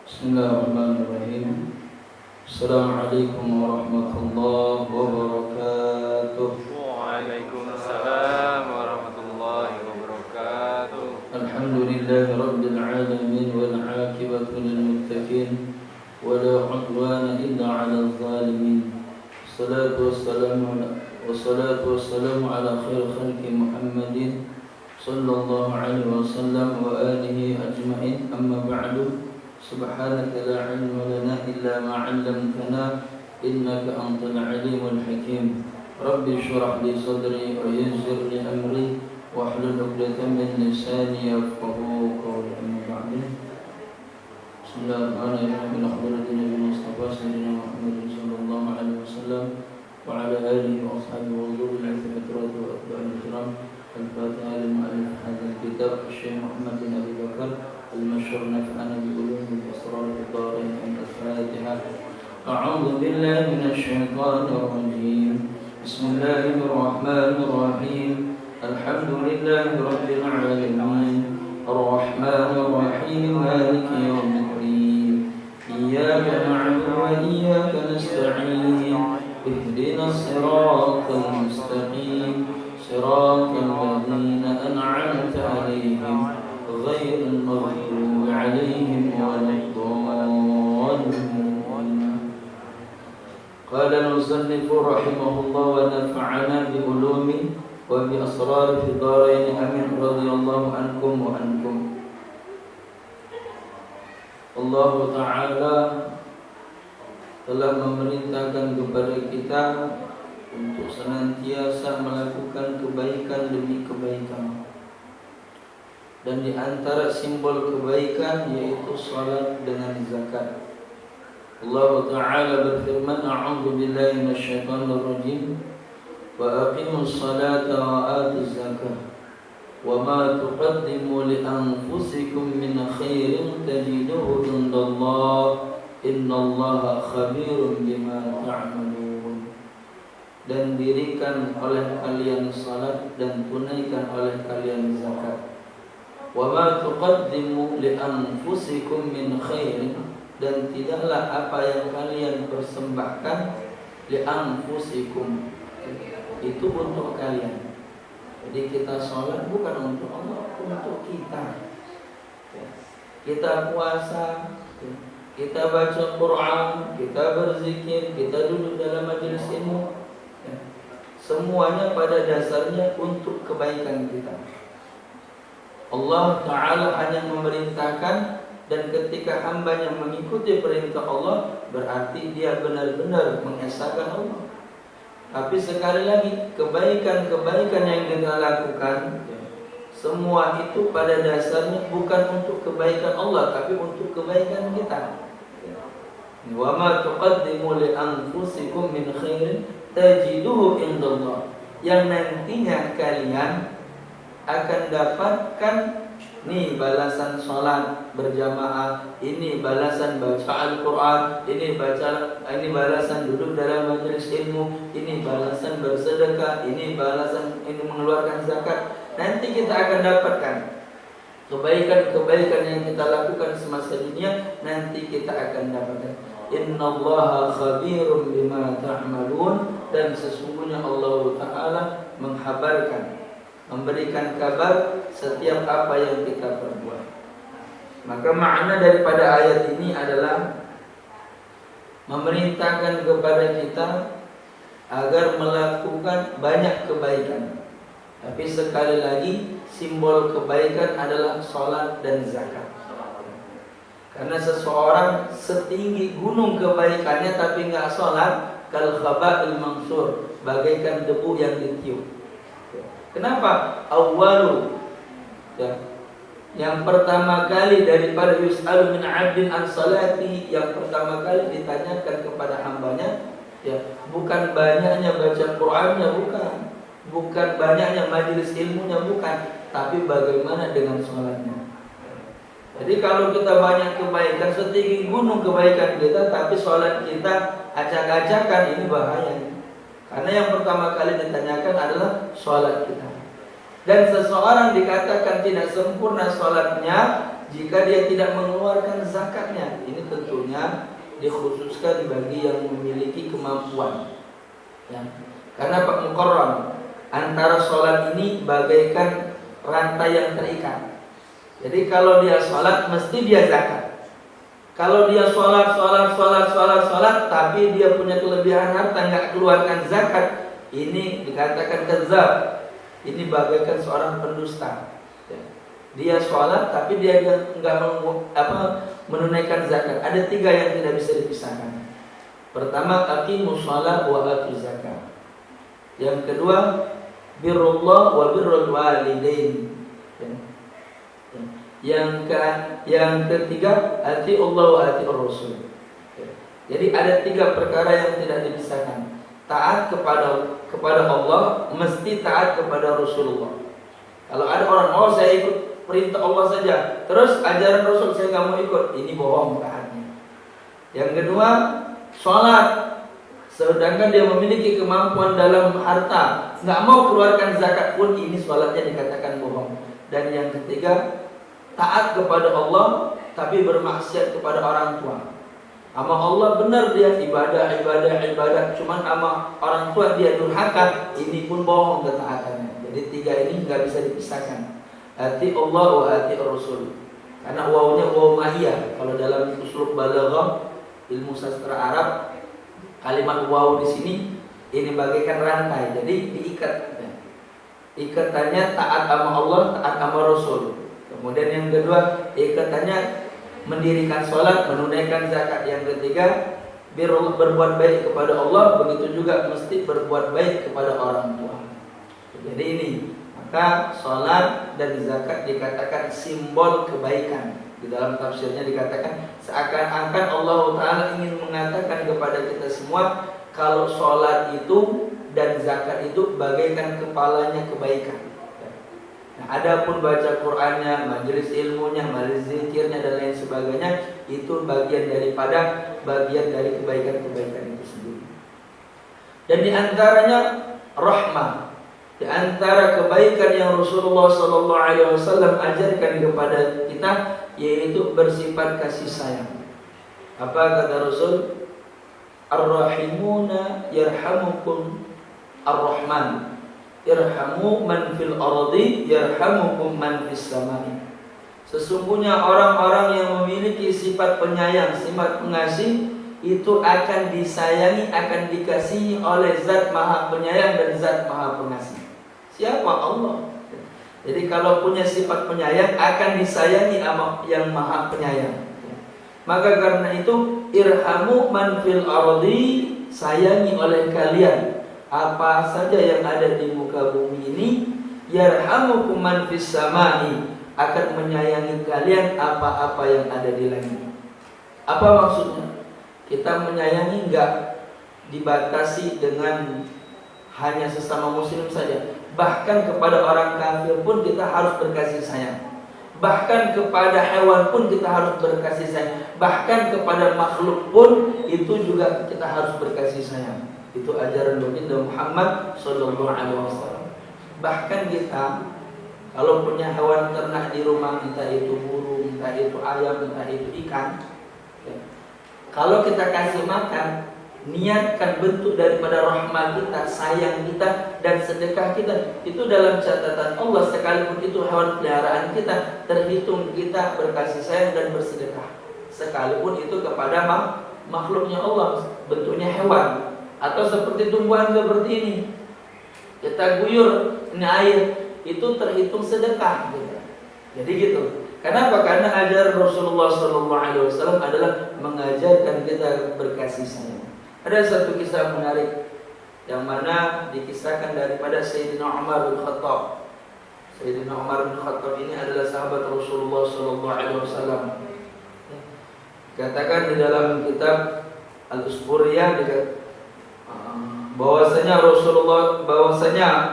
Bismillahirrahmanirrahim. Assalamualaikum warahmatullahi wabarakatuh. Waalaikumsalam warahmatullahi wabarakatuh. Alhamdulillahi rabbil alamin wal 'aqibatu lil muttaqin wa la 'udwana illa 'alal zalimin. Wassalatu wassalamu ala khair khalqi Muhammadin sallallahu alaihi wasallam wa alihi ajma'in. Amma ba'du. Subhanaka la ilma lana illa ma 'allamtana innaka antal alimul hakim. Rabbi shrah li sadri wa yassir li amri wahlul 'uqdatam min lisani yafqahu qawli. Amma ba'du. Bismillahirrahmanirrahim. Alhamdulillahi rabbil mustafa sayyidina Muhammad sallallahu alaihi wasallam wa ala alihi wa ashabihi wa dhurriyyatihi wa atba'ihi kiram. Al-Fatihah lil-mu'allif hadzal kitab Syekh Muhammad bin Abi Bakar al-Masyhur naf'ana bi ulumil asrar al-darain. Al-Fatihah. A'udzu billahi minasy syaithanir rajim. Bismillahirrahmanirrahim. Alhamdulillahi rabbil alamin. Ar-Rahmanir Rahim. Maliki yaumiddin. Iyyaka na'budu wa iyyaka nasta'in. Ihdinas siratal mustaqim. صراط الذين أنعمت عليهم غير المغضوب عليهم ولا الضالين. قال المصنف رحمه الله ونفعنا بعلومه وبأسرار في الدارين آمين. رضي الله عنكم وعنكم. Allah Ta'ala telah memerintahkan kepada kita untuk senantiasa melakukan kebaikan demi kebaikan. Dan di antara simbol kebaikan yaitu salat dengan zakat. Allah Ta'ala berfirman, A'udzu billahi minasyaitonir rajim. Wa aqimus salata wa atuz zakah. Wa ma tuqaddimu li anfusikum min khairin tajiduhu indallah. Innallaha khabirun bima ta'malun. Dan dirikan oleh kalian salat dan tunaikan oleh kalian zakat. Wa ma tuqaddimu li anfusikum min khairin, dan tidaklah apa yang kalian persembahkan li anfusikum itu untuk kalian. Jadi kita salat bukan untuk Allah, untuk kita. Kita puasa, kita baca Quran, kita berzikir, kita duduk dalam majelis ilmu. Semuanya pada dasarnya untuk kebaikan kita. Allah Ta'ala hanya memerintahkan, dan ketika hambanya mengikuti perintah Allah, berarti dia benar-benar mengesahkan Allah. Tapi sekali lagi, kebaikan-kebaikan yang kita lakukan, semua itu pada dasarnya bukan untuk kebaikan Allah, tapi untuk kebaikan kita. Wa ma tuqaddimu li anfusikum min khairin tajiduhu indallah, yang nantinya kalian akan dapatkan nih balasan sholat berjamaah, ini balasan baca Al-Quran, ini balasan duduk dalam majelis ilmu, ini balasan bersedekah, ini balasan ini mengeluarkan zakat. Nanti kita akan dapatkan kebaikan-kebaikan yang kita lakukan semasa dunia, nanti kita akan dapatkan. Innallaha khabirum bima ta'malun, dan sesungguhnya Allah Ta'ala menghabarkan, memberikan kabar setiap apa yang kita perbuat. Maka makna daripada ayat ini adalah memerintahkan kepada kita agar melakukan banyak kebaikan. Tapi sekali lagi, simbol kebaikan adalah sholat dan zakat. Karena seseorang setinggi gunung kebaikannya tapi enggak sholat, kal khaba'il mansur, bagaikan debu yang ditiup. Kenapa? Awwalu, yang pertama kali daripada yus'alu min 'abdin an salati, yang pertama kali ditanyakan kepada hambanya, bukan banyaknya baca Qur'annya, bukan banyaknya majelis ilmunya, bukan, tapi bagaimana dengan sholatnya. Jadi kalau kita banyak kebaikan, setinggi gunung kebaikan kita, tapi sholat kita acak-acakan, ini bahaya. Karena yang pertama kali ditanyakan adalah sholat kita. Dan seseorang dikatakan tidak sempurna sholatnya jika dia tidak mengeluarkan zakatnya. Ini tentunya dikhususkan bagi yang memiliki kemampuan. Ya. Karena Pak Mukarram, antara sholat ini bagaikan rantai yang terikat. Jadi kalau dia sholat mesti dia zakat. Kalau dia sholat, tapi dia punya kelebihan harta nggak keluarkan zakat, ini dikatakan kadzab. Ini bagaikan seorang pendusta. Ya. Dia sholat tapi dia nggak menunaikan zakat. Ada 3 yang tidak bisa dipisahkan. Pertama, aqimus shalah wa atuz zakat. Yang kedua, birrullah wa birrul walidain. Yang ketiga, ati Allah wa ati Rasul. Jadi ada 3 perkara yang tidak dipisahkan. Taat kepada Allah, mesti taat kepada Rasulullah. Kalau ada orang, saya ikut perintah Allah saja, terus ajaran Rasul saya nggak mau ikut, ini bohong taatnya. Yang kedua, sholat, sedangkan dia memiliki kemampuan dalam harta, nggak mau keluarkan zakat pun, ini sholatnya dikatakan bohong. Dan yang ketiga, taat kepada Allah tapi bermaksiat kepada orang tua. Sama Allah benar dia ibadah, cuman sama orang tua dia durhaka, ini pun bohong ketaatannya. Jadi 3 ini nggak bisa dipisahkan. Ati Allah wa ati Rasul. Karena wawunya waw ma'iyah. Kalau dalam uslub balaghah, ilmu sastra Arab, kalimat waw di sini ini bagaikan rantai. Jadi diikat. Ikatannya taat sama Allah, taat sama Rasul. Kemudian yang kedua, ikatannya mendirikan sholat, menunaikan zakat. Yang ketiga, berbuat baik kepada Allah, begitu juga mesti berbuat baik kepada orang tua. Jadi ini, maka sholat dan zakat dikatakan simbol kebaikan. Di dalam tafsirnya dikatakan seakan-akan Allah Ta'ala ingin mengatakan kepada kita semua, kalau sholat itu dan zakat itu bagaikan kepalanya kebaikan. Nah, adapun baca Qur'annya, majelis ilmunya, majelis zikirnya dan lain sebagainya, itu bagian dari kebaikan-kebaikan itu sendiri. Dan diantaranya rahmah, di antara kebaikan yang Rasulullah SAW ajarkan kepada kita, yaitu bersifat kasih sayang. Apa kata Rasul? Ar-rahimuna yarhamukum ar-rahman. Irhamu man fil ardi yarhamukum man fis samai. Sesungguhnya orang-orang yang memiliki sifat penyayang, sifat pengasih, itu akan disayangi, akan dikasihi oleh Zat Maha Penyayang dan Zat Maha Pengasih. Siapa? Allah. Jadi kalau punya sifat penyayang akan disayangi sama yang Maha Penyayang. Maka karena itu irhamu man fil ardi, sayangi oleh kalian apa saja yang ada di muka bumi ini, yarhamukum man fis samai, akan menyayangi kalian apa-apa yang ada di langit. Apa maksudnya? Kita menyayangi enggak dibatasi dengan hanya sesama muslim saja. Bahkan kepada orang kafir pun kita harus berkasih sayang. Bahkan kepada hewan pun kita harus berkasih sayang. Bahkan kepada makhluk pun itu juga kita harus berkasih sayang. Itu ajaran baginda Muhammad sallallahu alaihi wasallam. Bahkan kita kalau punya hewan ternak di rumah, entah itu burung, entah itu ayam, entah itu ikan, ya, kalau kita kasih makan, niatkan bentuk daripada rahmat kita, sayang kita, dan sedekah kita, itu dalam catatan Allah, sekalipun itu hewan peliharaan kita, terhitung kita berkasih sayang dan bersedekah, sekalipun itu kepada makhluknya Allah, bentuknya hewan. Atau seperti tumbuhan seperti ini, kita guyur ini air, itu terhitung sedekah gitu. Jadi gitu. Kenapa? Karena ajaran Rasulullah SAW adalah mengajarkan kita berkasih sayang. Ada satu kisah menarik yang mana dikisahkan daripada Sayyidina Umar bin Khattab. Sayyidina Umar bin Khattab ini adalah sahabat Rasulullah SAW. Katakan di dalam kitab Al-Usburiyah bahwasanya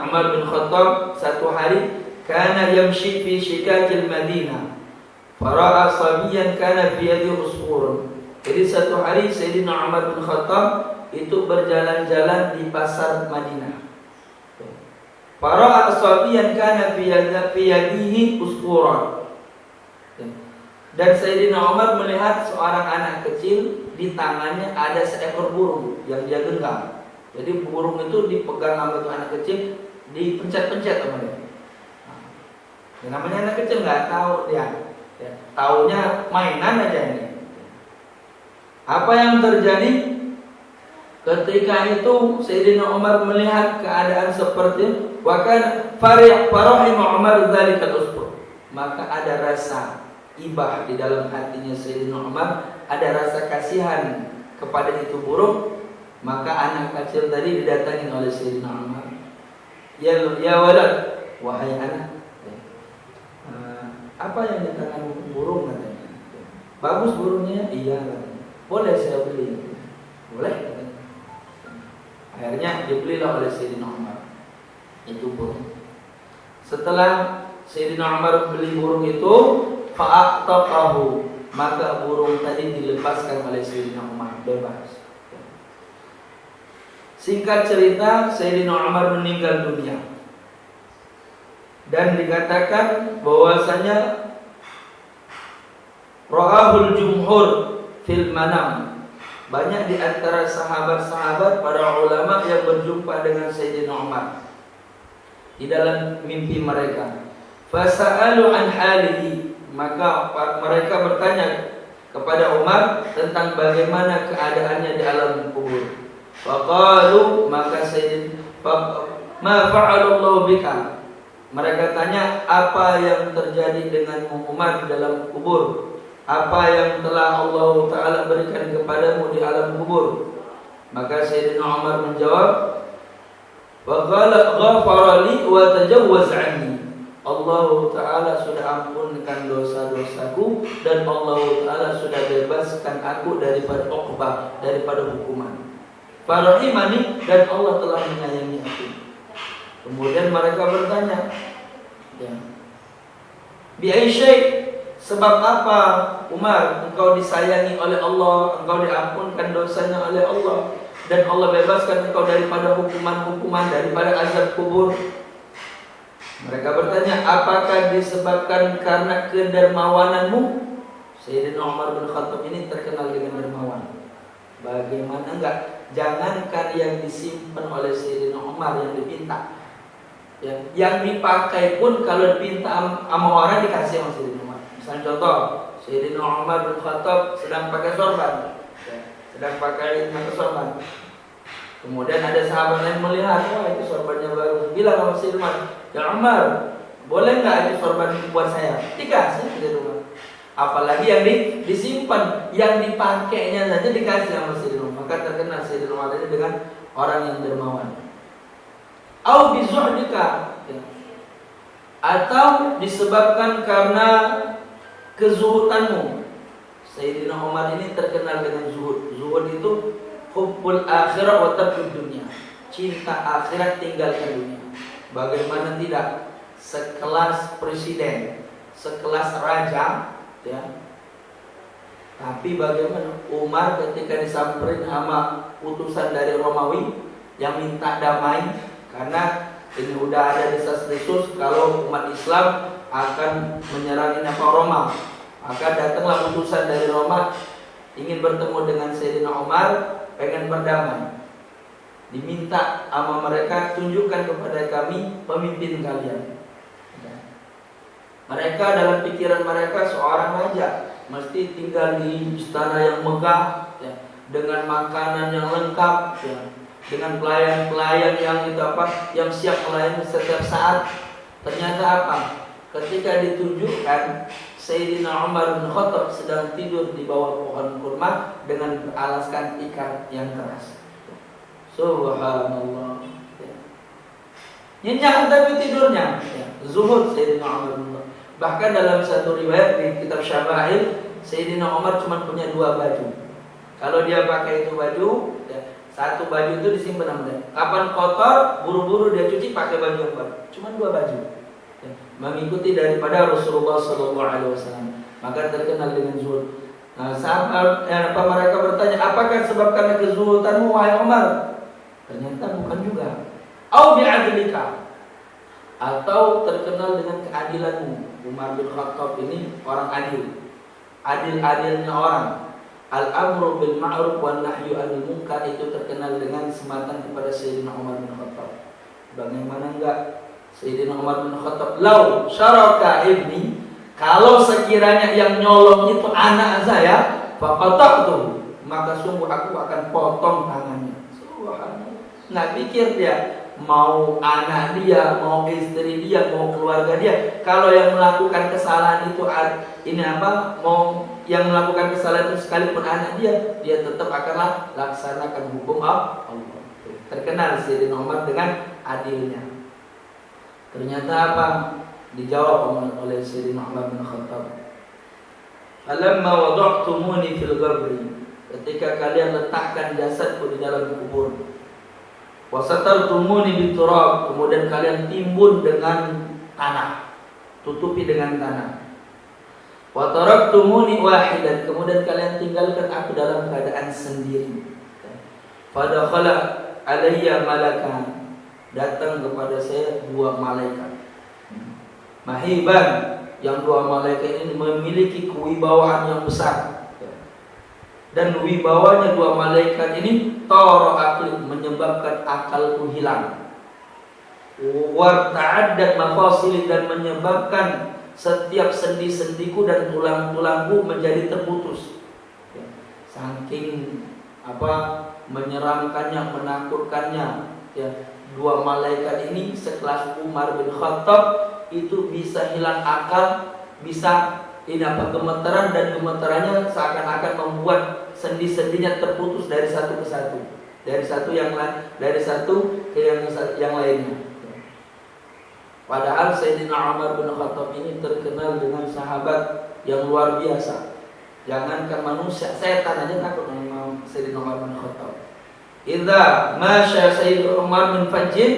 Umar bin Khattab satu hari kana yamshi fi shikakil Madinah fara'a sabiyan kana fi yadi usfur. Jadi satu hari Sayyidina Umar bin Khattab itu berjalan-jalan di pasar Madinah. Fara'a sabiyan kana fi yadihi usfur. Dan Sayyidina Umar melihat seorang anak kecil di tangannya ada seekor burung yang dia genggam. Jadi burung itu dipegang sama tuh anak kecil, dipencet-pencet sama dia. Nah, namanya anak kecil nggak tahu dia, ya, taunya mainan aja ini. Apa yang terjadi? Ketika itu Sayyidina Umar melihat keadaan seperti itu, bahkan farahim Umar dzalikal usbur. Maka ada rasa ibah di dalam hatinya Sayyidina Umar, ada rasa kasihan kepada itu burung. Maka anak kecil tadi didatangi oleh Sayyidina Umar. Ya walad, wahai anak, apa yang di tangan burung katanya? Bagus burungnya? Iya katanya. Boleh saya beli? Boleh katanya. Akhirnya dibelilah oleh Sayyidina Umar itu burung. Setelah Sayyidina Umar beli burung itu, fa'aqtaqahu, maka burung tadi dilepaskan oleh Sayyidina Umar, bebas. Singkat cerita, Sayyidina Umar meninggal dunia. Dan dikatakan bahwasanya ra'ahul jumhur fil manam. Banyak di antara sahabat-sahabat, para ulama yang berjumpa dengan Sayyidina Umar di dalam mimpi mereka. Fasa'alu an halihi, maka mereka bertanya kepada Umar tentang bagaimana keadaannya di alam kubur. Faqalu, maka Sayyidina ma fa'alallahu bika. Mereka tanya, apa yang terjadi denganmu Umar di dalam kubur? Apa yang telah Allah Ta'ala berikan kepadamu di alam kubur? Maka Sayyidina Umar menjawab, wa qala ghafara li wa tajawwaz anni. Allah Ta'ala sudah ampunkan dosa-dosaku, dan Allah Ta'ala sudah bebaskan aku daripada uqbah, daripada hukuman. Farahimani, dan Allah telah menyayangi aku. Kemudian mereka bertanya, ya, bi ayyi syai', sebab apa Umar engkau disayangi oleh Allah, engkau diampunkan dosanya oleh Allah, dan Allah bebaskan engkau daripada hukuman-hukuman, daripada azab kubur? Mereka bertanya, apakah disebabkan karena kedermawananmu? Sayyidina Umar bin Khattab ini terkenal dengan dermawan. Bagaimana enggak? Jangankan yang disimpan oleh Sayyidina Umar, yang dipinta, ya, yang dipakai pun kalau dipinta sama orang dikasih sama Sayyidina Umar. Misalnya contoh, Sayyidina Umar bin Khattab sedang pakai sorban, ya, sedang pakai sorban. Kemudian ada sahabat lain melihat, wah itu sorbannya baru. Bilang sama Sayyidina Umar, ya Umar, boleh nggak itu sorban buat saya? Dikasih Sayyidina Umar. Apalagi yang disimpan, yang dipakainya saja dikasih sama Sayyidina Umar. Maka terkenal Sayyidina Umar ini dengan orang yang dermawan. Au bizuhdika, ya, atau disebabkan karena kezuhudanmu. Sayyidina Umar ini terkenal dengan zuhud. Zuhud itu hubbul akhirah wa tarkud dunya. Cinta akhirat, tinggalkan dunia. Bagaimana tidak? Sekelas presiden, sekelas raja, ya. Tapi bagaimana Umar ketika disamperin sama utusan dari Romawi yang minta damai, karena ini udah ada desas-desus kalau umat Islam akan menyerang Roma. Maka datanglah utusan dari Roma ingin bertemu dengan Sayyidina Umar, pengen berdamai. Diminta sama mereka, tunjukkan kepada kami pemimpin kalian. Mereka dalam pikiran mereka seorang raja mesti tinggal di istana yang megah, ya, dengan makanan yang lengkap, ya, dengan pelayan-pelayan yang itu apa, yang siap melayani setiap saat. Ternyata apa? Ketika ditunjukkan Sayyidina Umar bin Khattab sedang tidur di bawah pohon kurma dengan beralaskan ikat yang keras. Subhanallah. Nyenyak tapi tidurnya, ya, zuhud Sayyidina Umar bin Khattab. Bahkan dalam satu riwayat di kitab Syama'il, Sayyidina Umar cuma punya 2 baju. Kalau dia pakai itu baju, ya, satu baju itu disimpan sama dia. Kapan kotor, buru-buru dia cuci pakai baju yang baru. Cuma 2 baju. Ya, mengikuti daripada Rasulullah SAW. Maka terkenal dengan zuhud. Nah, sahabat mereka bertanya, apakah sebab karena kezuhudanmu wahai Umar? Ternyata bukan juga. Au bi'adlika, atau terkenal dengan keadilanmu. Umar bin Khattab ini orang adil. adil-adilnya orang. Al-amru bil ma'ruf wan nahyu 'anil munkar itu terkenal dengan sematan kepada Sayyidina Umar bin Khattab. Bagaimana enggak Sayyidina Umar bin Khattab, "Lau syaraka ibni," kalau sekiranya yang nyolong itu anak saya, faqata'tu, maka sungguh aku akan potong tangannya. Subhanallah. Nggak pikir dia mau anak dia, mau istri dia, mau keluarga dia. Kalau yang melakukan kesalahan itu mau yang melakukan kesalahan itu sekalipun anak dia tetap akan laksanakan hukum Allah. Terkenal Sayyidina Umar dengan adilnya. Ternyata apa? Dijawab oleh Sayyidina Umar bin Khattab, "Falamma wada'tumuni fil ghabri," ketika kalian letakkan jasadku di dalam kubur, "wasatartumuni biturab," kemudian kalian timbun dengan tanah, tutupi dengan tanah, "wa taraktumuni wahidan," kemudian kalian tinggalkan aku dalam keadaan sendiri, "fadakhala alayya malakan," datang kepada saya dua malaikat, mahiban, yang dua malaikat ini memiliki kewibawaan yang besar, dan wibawanya dua malaikat ini tara akli, menyebabkan akalku hilang, warta'addat mafasili, dan menyebabkan setiap sendi-sendiku dan tulang-tulangku menjadi terputus. Saking menyeramkannya, menakutkannya, dua malaikat ini sekelas Umar bin Khattab itu bisa hilang akal, bisa gemeteran, dan gemeterannya seakan-akan membuat sendi-sendinya terputus dari satu ke satu, dari satu ke yang lainnya. Padahal Sayyidina Umar bin Khattab ini terkenal dengan sahabat yang luar biasa. Jangankan manusia, setan aja takut sama Sayyidina Umar bin Khattab. Idza masya Sayyidina Umar min fajjin,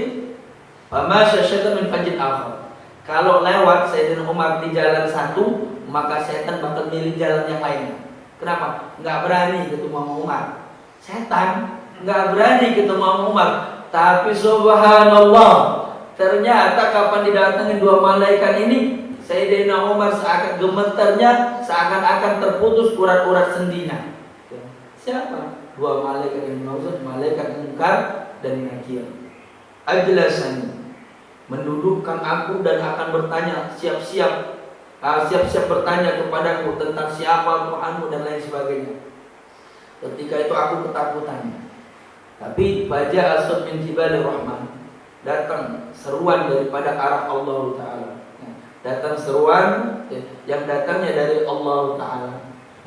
wa masya syaitan min fajjin akhar. Kalau lewat Sayyidina Umar di jalan satu, maka setan bakal milih jalan yang lainnya. Kenapa? Nggak berani ketemu sama Umar. Setan nggak berani ketemu sama Umar. Tapi subhanallah, ternyata kapan didatangin dua malaikat ini, Sayyidina Umar seakan gemeternya, seakan-akan terputus urat-urat sendinya. Siapa? Dua malaikat yang maksud, malaikat Munkar dan Nakir. Ajlasani, mendudukkan aku dan akan bertanya, siap-siap bertanya kepadaku tentang siapa Tuhanmu dan lain sebagainya. Ketika itu aku ketakutan. Tapi baja asad min jibali rahman, datang seruan daripada arah Allah Ta'ala. Datang seruan yang datangnya dari Allah Ta'ala,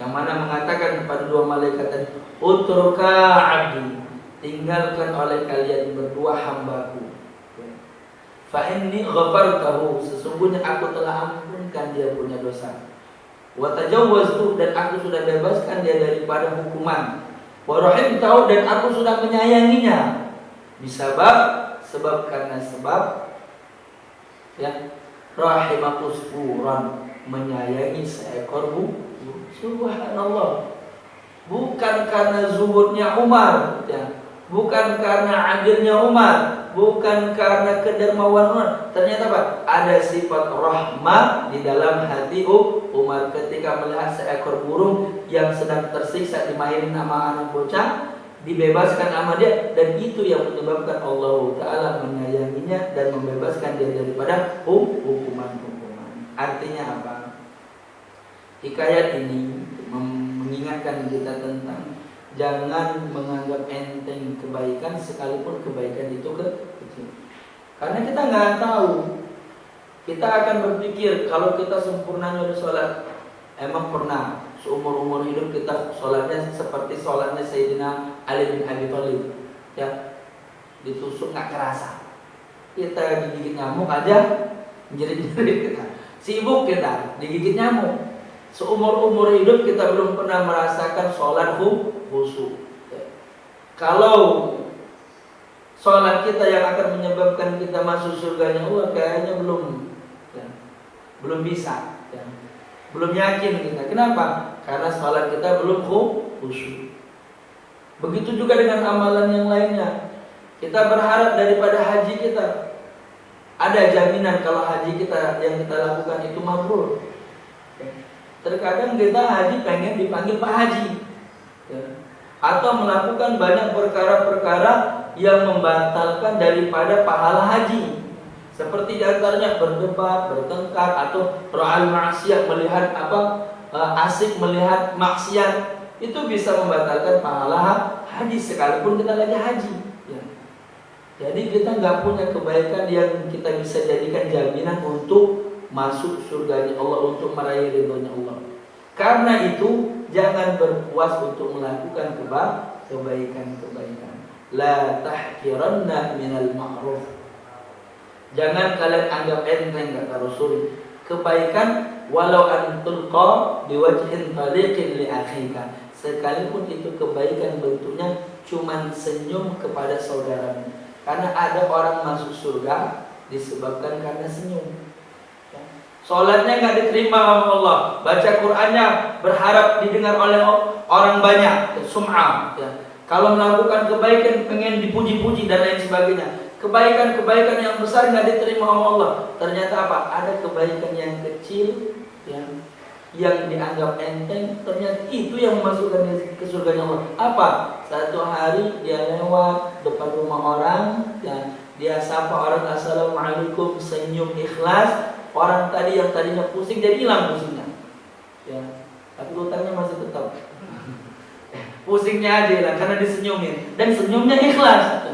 yang mana mengatakan kepada dua malaikat tadi, "Utruka abdi," tinggalkan oleh kalian berdua hambaku. Fa inni ghafartahu, sesungguhnya aku telah ampunkan dia punya dosa. Wa tajawwaztu, dan aku sudah bebaskan dia daripada hukuman. Wa rahimtahu, dan aku sudah menyayanginya. Sebab karena rahimakus furan, menyayangi seekor burung. Subhanallah. Bukan karena zuhudnya Umar, bukan karena adilnya Umar, bukan karena kedermawan Umar. Ternyata apa? Ada sifat rahmah di dalam hati Umar ketika melihat seekor burung yang sedang tersiksa dimainin sama anak bocah, dibebaskan sama dia, dan itu yang menyebabkan Allah Ta'ala menyayanginya dan membebaskan dia daripada hukuman-hukuman. Artinya apa? Hikayat ini mengingatkan kita tentang jangan menganggap enteng kebaikan, sekalipun kebaikan itu kecil. Karena kita nggak tahu. Kita akan berpikir kalau kita sempurnanya udah sholat. Emang pernah seumur-umur hidup kita sholatnya seperti sholatnya Sayyidina Ali bin Abi Thalib, ditusuk nggak kerasa. Kita digigit nyamuk aja menjerit-jerit kita. Sibuk kita digigit nyamuk. Seumur-umur hidup kita belum pernah merasakan sholat khusyuk. Kalau sholat kita yang akan menyebabkan kita masuk surganya Allah, kayaknya belum bisa, belum yakin kita. Kenapa? Karena sholat kita belum khusyuk. Begitu juga dengan amalan yang lainnya. Kita berharap daripada haji kita, ada jaminan kalau haji kita yang kita lakukan itu mabrur. Terkadang kita haji pengen dipanggil Pak Haji, ya. Atau melakukan banyak perkara-perkara yang membatalkan daripada pahala haji. Seperti diantaranya berdebat, bertengkar, atau ra'al maksiat, melihat asik melihat maksiat, itu bisa membatalkan pahala haji sekalipun kita lagi haji, ya. Jadi kita nggak punya kebaikan yang kita bisa jadikan jaminan untuk masuk surganya Allah, untuk meraih ridhonya Allah. Karena itu jangan berpuas untuk melakukan kebaikan-kebaikan. La tahqiranna minal ma'ruf. Jangan kalian anggap enteng, kata Rasul. Kebaikan walau an tulqa biwajhin taliqin li akhika. Sekalipun itu kebaikan bentuknya cuman senyum kepada saudaramu. Karena ada orang masuk surga disebabkan karena senyum. Sholatnya nggak diterima oleh Allah, baca Qur'annya berharap didengar oleh orang banyak, sum'ah. Ya. Kalau melakukan kebaikan pengen dipuji-puji dan lain sebagainya. Kebaikan-kebaikan yang besar nggak diterima oleh Allah. Ternyata apa? Ada kebaikan yang kecil, ya, yang dianggap enteng, ternyata itu yang memasukkan ke surganya Allah. Apa? Satu hari dia lewat depan rumah orang, ya, dia sapa orang, assalamualaikum, senyum ikhlas. Orang tadi yang tadinya pusing jadi hilang pusingnya, ya. Tapi utangnya masih tetap. Pusingnya aja hilang karena disenyumin, dan senyumnya ikhlas.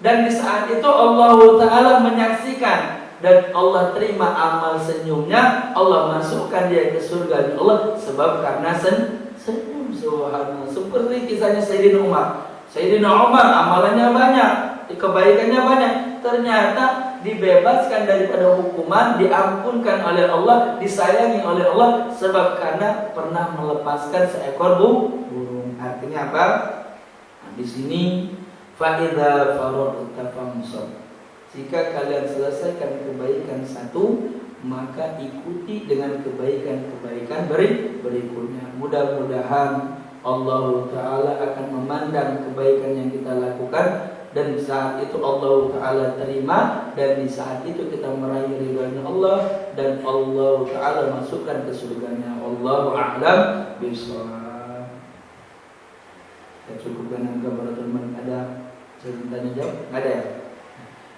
Dan di saat itu Allah Ta'ala menyaksikan, dan Allah terima amal senyumnya, Allah masukkan dia ke surga Allah sebab karena senyum. Subhanallah. Seperti kisahnya Sayyidina Umar. Sayyidina Umar amalannya banyak, kebaikannya banyak, ternyata dibebaskan daripada hukuman, diampunkan oleh Allah, disayangi oleh Allah sebab karena pernah melepaskan seekor burung. Artinya apa? Nah, di sini fa idza faradta famsad. Jika kalian selesaikan kebaikan satu, maka ikuti dengan kebaikan-kebaikan berikutnya. Mudah-mudahan Allah Ta'ala akan memandang kebaikan yang kita lakukan, dan saat itu Allah Ta'ala terima, dan di saat itu kita meraih ridhonya Allah, dan Allah Ta'ala masukkan ke surganya. Wallahu a'lam bishawab. Kita cukupkan dengan kafaratul majlis. Ada tanya jawab? Nggak ada ya?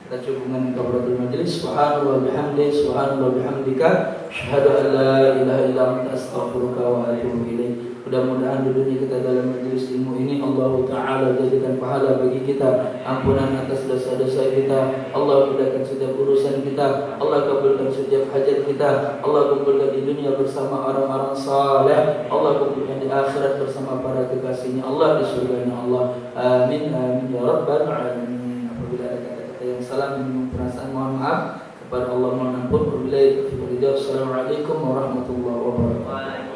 Kita cukupkan dengan kafaratul majlis. Subhanallah bihamdihi, subhanallah bihamdika, asyhadu an la ilaha illa anta, astaghfiruka wa atubu ilaik. Mudah-mudahan duduknya kita dalam majelis ilmu ini Allah Ta'ala jadikan pahala bagi kita, ampunan atas dosa-dosa kita, Allah mudahkan setiap urusan kita, Allah kabulkan setiap hajat kita, Allah kumpulkan di dunia bersama orang-orang saleh, Allah kumpulkan di akhirat bersama para kekasihnya Allah, di surganya Allah. Amin amin ya rabbal alamin. Apabila ada kata-kata yang salah dan perasaan, mohon maaf kepada Allah, mohon ampun. Wabillahi taufiq wal hidayah. Assalamualaikum warahmatullahi wabarakatuh.